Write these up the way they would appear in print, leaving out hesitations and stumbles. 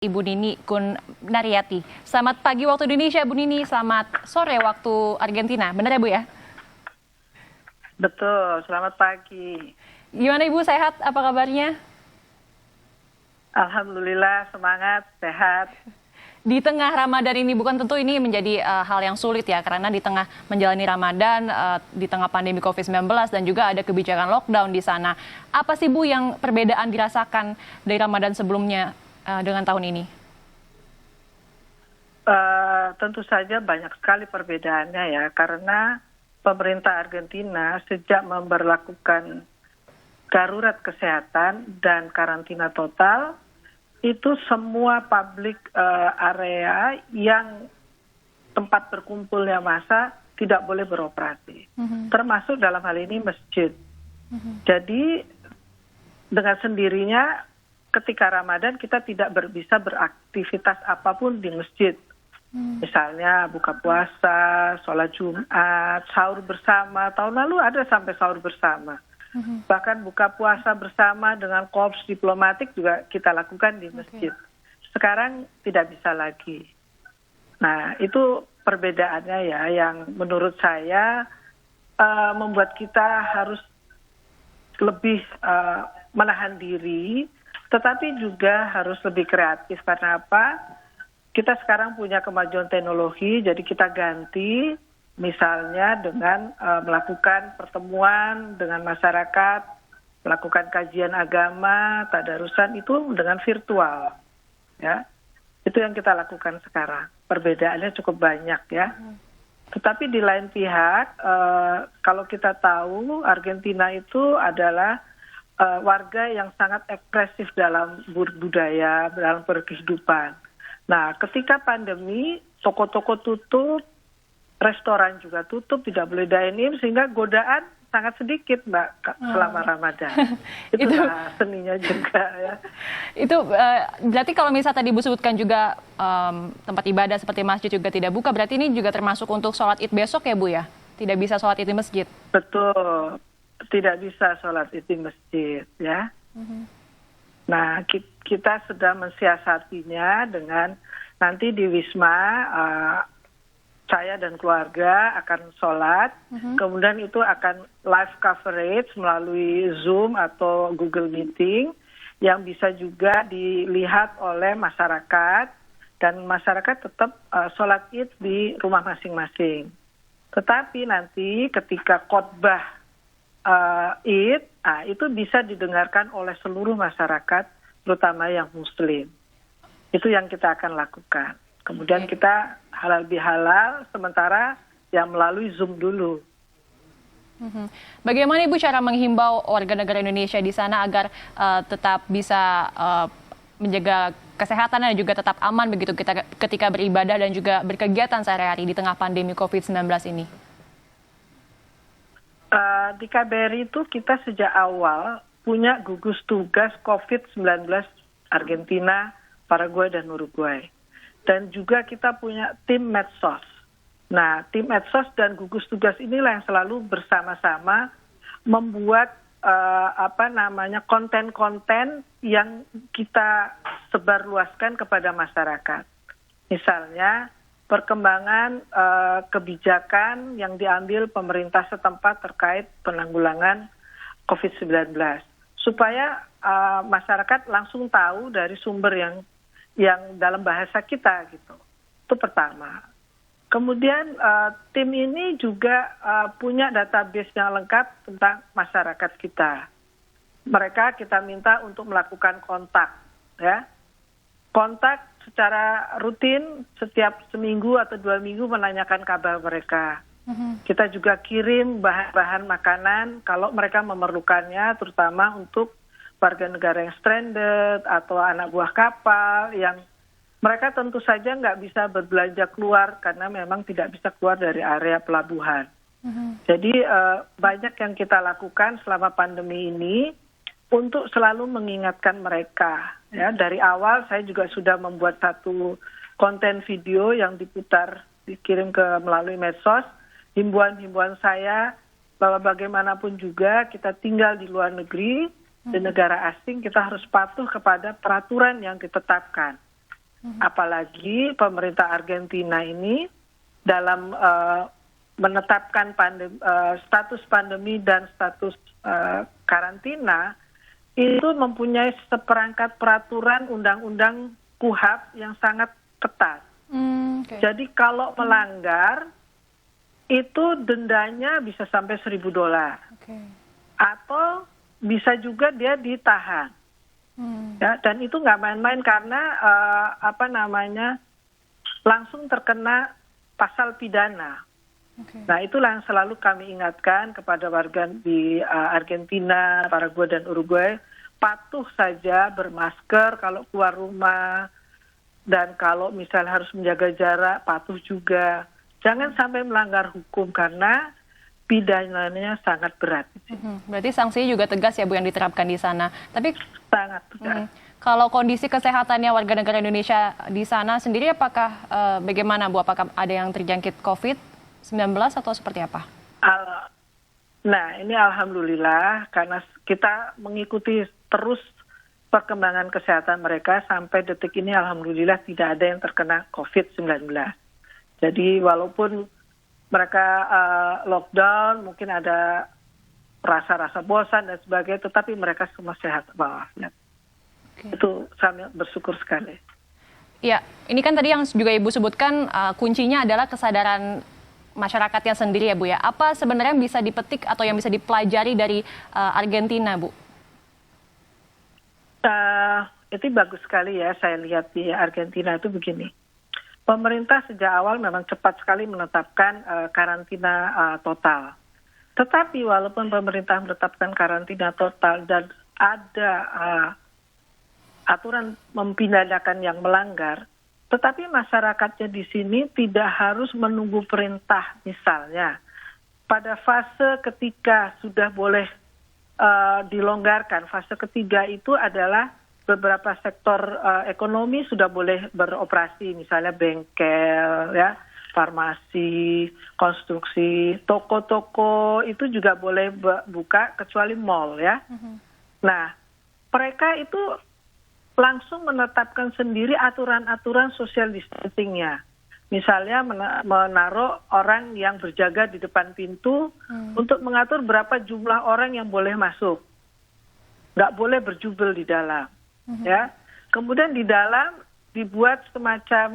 Ibu Nini Kunariati. Selamat pagi waktu Indonesia, Bu Nini. Selamat sore waktu Argentina. Benar ya, Bu ya? Betul, selamat pagi. Gimana Ibu, sehat? Apa kabarnya? Alhamdulillah, semangat, sehat. Di tengah Ramadan ini, bukan tentu ini menjadi hal yang sulit ya, karena di tengah menjalani Ramadan, di tengah pandemi COVID-19 dan juga ada kebijakan lockdown di sana. Apa sih Bu yang perbedaan dirasakan dari Ramadan sebelumnya dengan tahun ini? Tentu saja banyak sekali perbedaannya ya, karena pemerintah Argentina sejak memberlakukan darurat kesehatan dan karantina total, itu semua public area yang tempat berkumpulnya massa tidak boleh beroperasi, termasuk dalam hal ini masjid. Jadi dengan sendirinya ketika Ramadan kita tidak bisa beraktivitas apapun di masjid. Misalnya buka puasa, sholat Jumat, sahur bersama. Tahun lalu ada sampai sahur bersama. Bahkan buka puasa bersama dengan korps diplomatik juga kita lakukan di masjid. Sekarang tidak bisa lagi. Nah, itu perbedaannya ya, yang menurut saya membuat kita harus lebih menahan diri, tetapi juga harus lebih kreatif. Karena apa? Kita sekarang punya kemajuan teknologi, jadi kita ganti misalnya dengan melakukan pertemuan dengan masyarakat, melakukan kajian agama, tadarusan itu dengan virtual. Ya, itu yang kita lakukan sekarang. Perbedaannya cukup banyak ya. Tetapi di lain pihak, kalau kita tahu Argentina itu adalah warga yang sangat ekspresif dalam budaya, dalam berkehidupan. Nah, ketika pandemi, toko-toko tutup, restoran juga tutup, tidak boleh dine-in, sehingga godaan sangat sedikit, Mbak, selama Ramadan. Itulah seninya juga ya. Itu berarti kalau misalnya tadi Bu sebutkan juga tempat ibadah seperti masjid juga tidak buka, berarti ini juga termasuk untuk sholat Id besok ya Bu ya? Tidak bisa sholat Id di masjid? Betul. Tidak bisa sholat Id di masjid ya. Nah, kita sedang mensiasatinya dengan nanti di Wisma saya dan keluarga akan sholat, kemudian itu akan live coverage melalui Zoom atau Google Meeting yang bisa juga dilihat oleh masyarakat, dan masyarakat tetap sholat Id di rumah masing-masing. Tetapi nanti ketika khotbah Id, itu bisa didengarkan oleh seluruh masyarakat, terutama yang Muslim. Itu yang kita akan lakukan. Kemudian kita halal bihalal, sementara yang melalui Zoom dulu. Bagaimana Ibu cara menghimbau warga negara Indonesia di sana agar tetap bisa menjaga kesehatan dan juga tetap aman begitu kita ketika beribadah dan juga berkegiatan sehari-hari di tengah pandemi COVID-19 ini? Di KBRI itu kita sejak awal punya gugus tugas COVID-19 Argentina, Paraguay, dan Uruguay. Dan juga kita punya tim medsos. Nah, tim medsos dan gugus tugas inilah yang selalu bersama-sama membuat konten-konten yang kita sebarluaskan kepada masyarakat. Misalnya perkembangan kebijakan yang diambil pemerintah setempat terkait penanggulangan COVID-19. Supaya masyarakat langsung tahu dari sumber yang dalam bahasa kita gitu. Itu pertama. Kemudian tim ini juga punya database yang lengkap tentang masyarakat kita. Mereka kita minta untuk melakukan kontak, ya. Kontak secara rutin setiap seminggu atau 2 minggu menanyakan kabar mereka. Kita juga kirim bahan-bahan makanan kalau mereka memerlukannya, terutama untuk warga negara yang stranded atau anak buah kapal yang mereka tentu saja nggak bisa berbelanja keluar karena memang tidak bisa keluar dari area pelabuhan. Jadi banyak yang kita lakukan selama pandemi ini untuk selalu mengingatkan mereka. Ya, dari awal saya juga sudah membuat satu konten video yang dikirim melalui medsos, himbauan saya bahwa bagaimanapun juga kita tinggal di luar negeri, di negara asing, kita harus patuh kepada peraturan yang ditetapkan. Apalagi pemerintah Argentina ini dalam menetapkan status pandemi dan status karantina itu mempunyai seperangkat peraturan undang-undang KUHP yang sangat ketat. Okay. Jadi kalau melanggar itu dendanya bisa sampai $1.000 Okay. atau bisa juga dia ditahan. Ya, dan itu nggak main-main karena langsung terkena pasal pidana. Okay. Nah, itulah yang selalu kami ingatkan kepada warga di Argentina, Paraguay dan Uruguay, patuh saja bermasker kalau keluar rumah, dan kalau misalnya harus menjaga jarak, patuh juga. Jangan sampai melanggar hukum karena pidananya sangat berat. Berarti sanksinya juga tegas ya Bu yang diterapkan di sana. Tapi Sangat tegas. kalau kondisi kesehatannya warga negara Indonesia di sana sendiri apakah bagaimana Bu? Apakah ada yang terjangkit COVID-19 atau seperti apa? Nah, ini alhamdulillah karena kita mengikuti terus perkembangan kesehatan mereka sampai detik ini alhamdulillah tidak ada yang terkena COVID-19. Jadi walaupun mereka lockdown, mungkin ada rasa-rasa bosan dan sebagainya, tetapi mereka semua sehat walafiat. Okay. Itu kami bersyukur sekali. Ya, ini kan tadi yang juga Ibu sebutkan kuncinya adalah kesadaran masyarakatnya sendiri ya Bu ya. Apa sebenarnya yang bisa dipetik atau yang bisa dipelajari dari Argentina Bu? Itu bagus sekali ya, saya lihat di Argentina itu begini. Pemerintah sejak awal memang cepat sekali menetapkan karantina total. Tetapi walaupun pemerintah menetapkan karantina total dan ada aturan mempidanakan yang melanggar, tetapi masyarakatnya di sini tidak harus menunggu perintah. Misalnya, pada fase ketika sudah boleh dilonggarkan, fase ketiga itu adalah beberapa sektor ekonomi sudah boleh beroperasi, misalnya bengkel, ya, farmasi, konstruksi, toko-toko itu juga boleh buka kecuali mall, ya. Nah, mereka itu langsung menetapkan sendiri aturan-aturan social distancing-nya. Misalnya menaruh orang yang berjaga di depan pintu untuk mengatur berapa jumlah orang yang boleh masuk. Nggak boleh berjubel di dalam. Ya. Kemudian di dalam dibuat semacam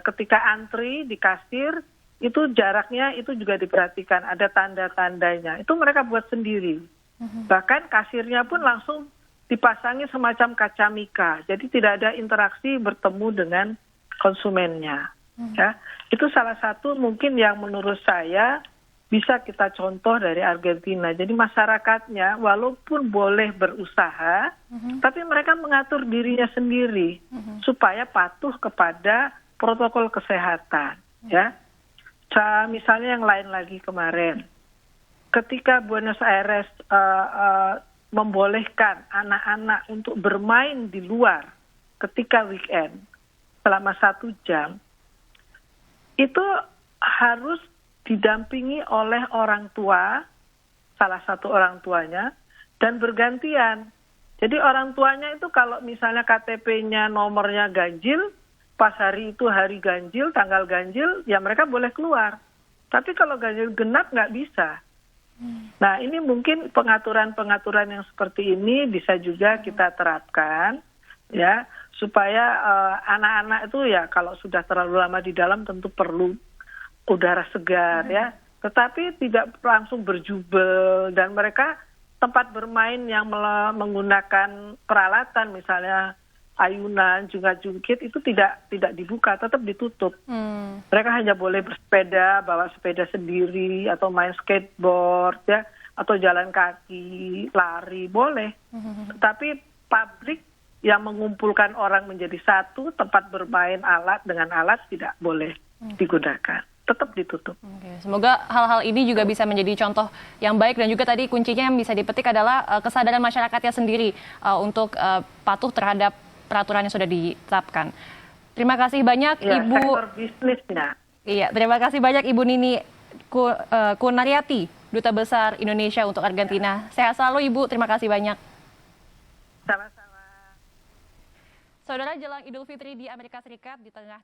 ketika antri di kasir itu jaraknya itu juga diperhatikan, ada tanda-tandanya. Itu mereka buat sendiri. Bahkan kasirnya pun langsung dipasangi semacam kaca mika. Jadi tidak ada interaksi bertemu dengan konsumennya. Ya. Itu salah satu mungkin yang menurut saya bisa kita contoh dari Argentina. Jadi masyarakatnya walaupun boleh berusaha, tapi mereka mengatur dirinya sendiri supaya patuh kepada protokol kesehatan. Ya, misalnya yang lain lagi kemarin, ketika Buenos Aires membolehkan anak-anak untuk bermain di luar ketika weekend selama 1 jam, itu harus didampingi oleh orang tua, salah satu orang tuanya, dan bergantian. Jadi orang tuanya itu kalau misalnya KTP-nya nomornya ganjil, pas hari itu hari ganjil, tanggal ganjil, ya mereka boleh keluar. Tapi kalau ganjil genap nggak bisa. Nah, ini mungkin pengaturan-pengaturan yang seperti ini bisa juga kita terapkan, ya, supaya anak-anak itu ya kalau sudah terlalu lama di dalam tentu perlu udara segar, ya, tetapi tidak langsung berjubel, dan mereka tempat bermain yang menggunakan peralatan misalnya ayunan, jungkat-jungkit itu tidak dibuka, tetap ditutup. Mereka hanya boleh bersepeda, bawa sepeda sendiri atau main skateboard, ya, atau jalan kaki, lari boleh. Tetapi publik yang mengumpulkan orang menjadi satu, tempat bermain alat dengan alat tidak boleh digunakan. Tetap ditutup. Oke, semoga hal-hal ini juga bisa menjadi contoh yang baik, dan juga tadi kuncinya yang bisa dipetik adalah kesadaran masyarakatnya sendiri untuk patuh terhadap peraturan yang sudah ditetapkan. Terima kasih banyak ya, Ibu. Sektor bisnisnya. Iya, terima kasih banyak Ibu Nini Kunariati, Duta Besar Indonesia untuk Argentina. Sehat selalu Ibu, terima kasih banyak. Sama-sama. Saudara, jelang Idul Fitri di Amerika Serikat di tengah